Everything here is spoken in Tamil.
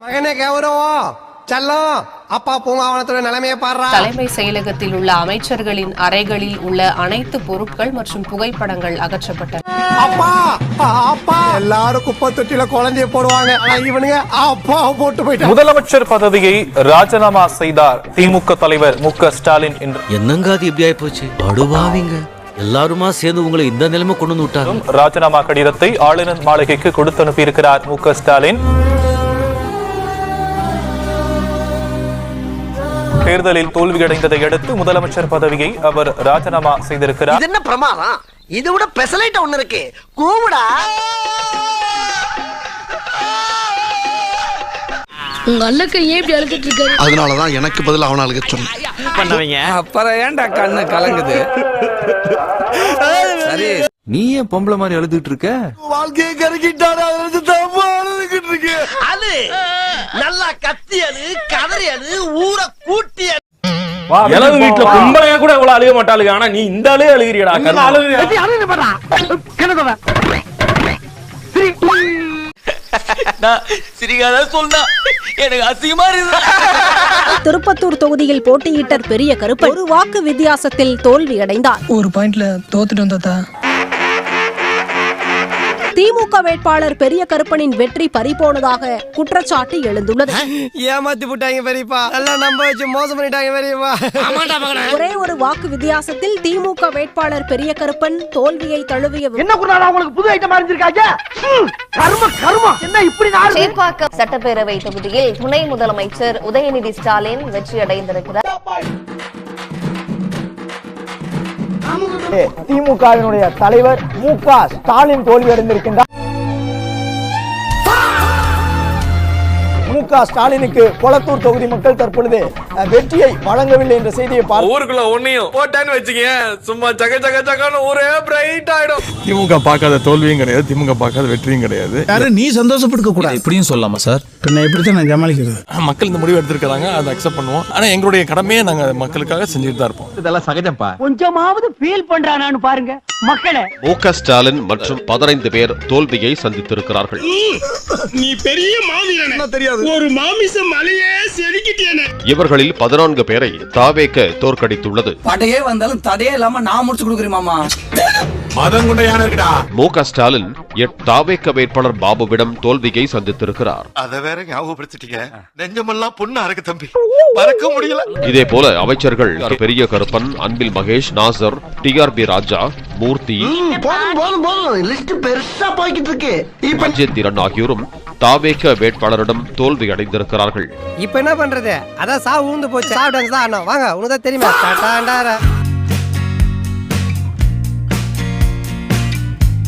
மகனே கௌரவம் செல்லம் அப்பா பூங்காவனத்தோட நிலைமையை பாடுறா. தலைமை செயலகத்தில் உள்ள அமைச்சர்களின் அறைகளில் உள்ள அனைத்து பொருட்கள் மற்றும் புகைப்படங்கள் அகற்றப்பட்டன. அப்பா அப்பா எல்லாரும் குப்பை தொட்டில குழந்தைய போடுவாங்க. இவனுங்க அப்பா போட்டு போயிட்டாங்க. முதலமைச்சர் பதவியை ராஜினாமா செய்தார் திமுக தலைவர் மு.க.ஸ்டாலின். என்னங்க அது எப்படி ஆயி போச்சு? படுவாவிங்க எல்லாருமா சேர்ந்து உங்களை இந்த நிலைமை கொண்டு வந்து விட்டாங்க. ராஜினாமா கடிதத்தை ஆளுநர் மாளிகைக்கு கொடுத்து அனுப்பியிருக்கிறார் மு.க.ஸ்டாலின். தேர்தலில் தோல்வியடைந்ததை அடுத்து முதலமைச்சர் பதவியை அவர் ராஜினாமா செய்திருக்கிறார். இது என்ன பிரமாதம்? இதை விட பெசலைட் ஒண்ணு இருக்கு. கூவுடா. உங்க அண்ணக்கு ஏன் இப்படி அழுத்திட்டு இருக்காரு? அதனாலதான் எனக்கு பதில் அவன அழுக சொன்னேன் பண்ணுவீங்க. அப்புறம் ஏன்டா கண்ணு கலங்குது? சரி, நீ ஏன் பொம்பளை மாதிரி அழுதுட்டு இருக்க? வாழ்க்கையை கருக்கிட்டாரு அழுதுகிட்டு இருக்கு. அது நல்லா கத்தியது கதறியது ஊரை கூட்டியது. எனது வீட்டுல பொம்பளையா கூட இவ்வளவு அழுக மாட்டாளுங்க. ஆனா நீ இந்த அழுக அழுகிறியடா. திருப்பத்தூர் தொகுதியில் போட்டியிட்ட பெரிய கருப்பன் ஒரு வாக்கு வித்தியாசத்தில் தோல்வியடைந்தார். ஒரு பாயிண்ட்ல தோத்துட்டு வந்தா திமுக வேட்பாளர் பெரிய கருப்பனின் வெற்றி பறிபோனதாக குற்றச்சாட்டு எழுந்துள்ளது. ஏமாத்தி போட்டாங்க பெரியப்பா. நல்லா நம்ப வச்சு மோசம் பண்ணிட்டாங்க பெரியப்பா. ஒரே ஒரு வாக்கு வித்தியாசத்தில் திமுக வேட்பாளர் பெரிய கருப்பன் தோல்வியை தழுவிய என்ன குறாடா உங்களுக்கு புது ஐட்டம் அறிஞ்சிருக்காங்க? கர்ம என்ன இப்படி நாடு? சேப்பாக்கம் சட்டப்பேரவை தொகுதியில் துணை முதலமைச்சர் உதயநிதி ஸ்டாலின் வெற்றியடைந்திருக்கிறார். திமுகவினுடைய தலைவர் மு.க. ஸ்டாலின் தோல்வியடைந்திருக்கின்றார். மு.க. ஸ்டாலினுக்கு கொளத்தூர் தொகுதி மக்கள் தற்பொழுது வெற்றியை வழங்கவில்லை என்ற செய்தியை ஊருக்குள்ள ஒன்னையும் போட்டான்னு வச்சுக்க, சும்மா ஜக ஜக ஜகன்னு ஒரே பிரைட் ஆயிடும். திமுக பார்க்காத தோல்வியும் கிடையாது, திமுக பார்க்காத வெற்றியும் கிடையாது. யாரும் நீ சந்தோஷப்படுத்த கூடாது. இப்படியும் சொல்லாமா சார்? எப்படித்தான் நான் சமாளிக்கிறது? மக்கள் இந்த முடிவு எடுத்திருக்காங்க, அதை அக்செப்ட் பண்ணுவோம். ஆனா எங்களுடைய கடமையை நாங்க மக்களுக்காக செஞ்சுட்டு தான் இருப்போம். இதெல்லாம் சகஜம்பா. கொஞ்சமாவது ஃபீல் பண்றானான்னு பாருங்க மக்களே. மு.க. ஸ்டாலின் மற்றும் 15 பேர் தோல்வியை சந்தித்திருக்கிறார்கள். நீ பெரிய மாவீரன் தெரியாது, ஒரு மாமிச மலையே செதுக்கிட்டேனே. இவர்களில் 14 பேரை தாவேக தோற்கடித்துள்ளது. படையே வந்தாலும் தடையே இல்லாம நான் முடிச்சு கொடுக்குறேன் மாமா. மு.க. ஸ்டாலின் தாவேக வேட்பாளர் பாபுவிடம் தோல்வியை சந்தித்திருக்கிறார். அத வேற ஞாபகப்படுத்திட்டீங்க. நெஞ்சமெல்லாம் பொண்ணா இருக்கு தம்பி, மறக்க முடியல. இதே போல அமைச்சர்கள் பெரிய கருப்பன், அன்பில் மகேஷ், நாசர், டிஆர்பி ராஜா, மூர்த்தி, லிஸ்ட் பெருசா போய்கிட்டு இருக்கு. மஞ்சேந்திரன் ஆகியோரும் தாவேக வேட்பாளரிடம் தோல்வி அடைந்திருக்கிறார்கள். இப்ப என்ன பண்றது? அதான் சாவு ஊந்து போச்சு. சாவு டான்ஸ் தான் ஆடணும். வாங்க, உனக்கு தான் தெரியுமா?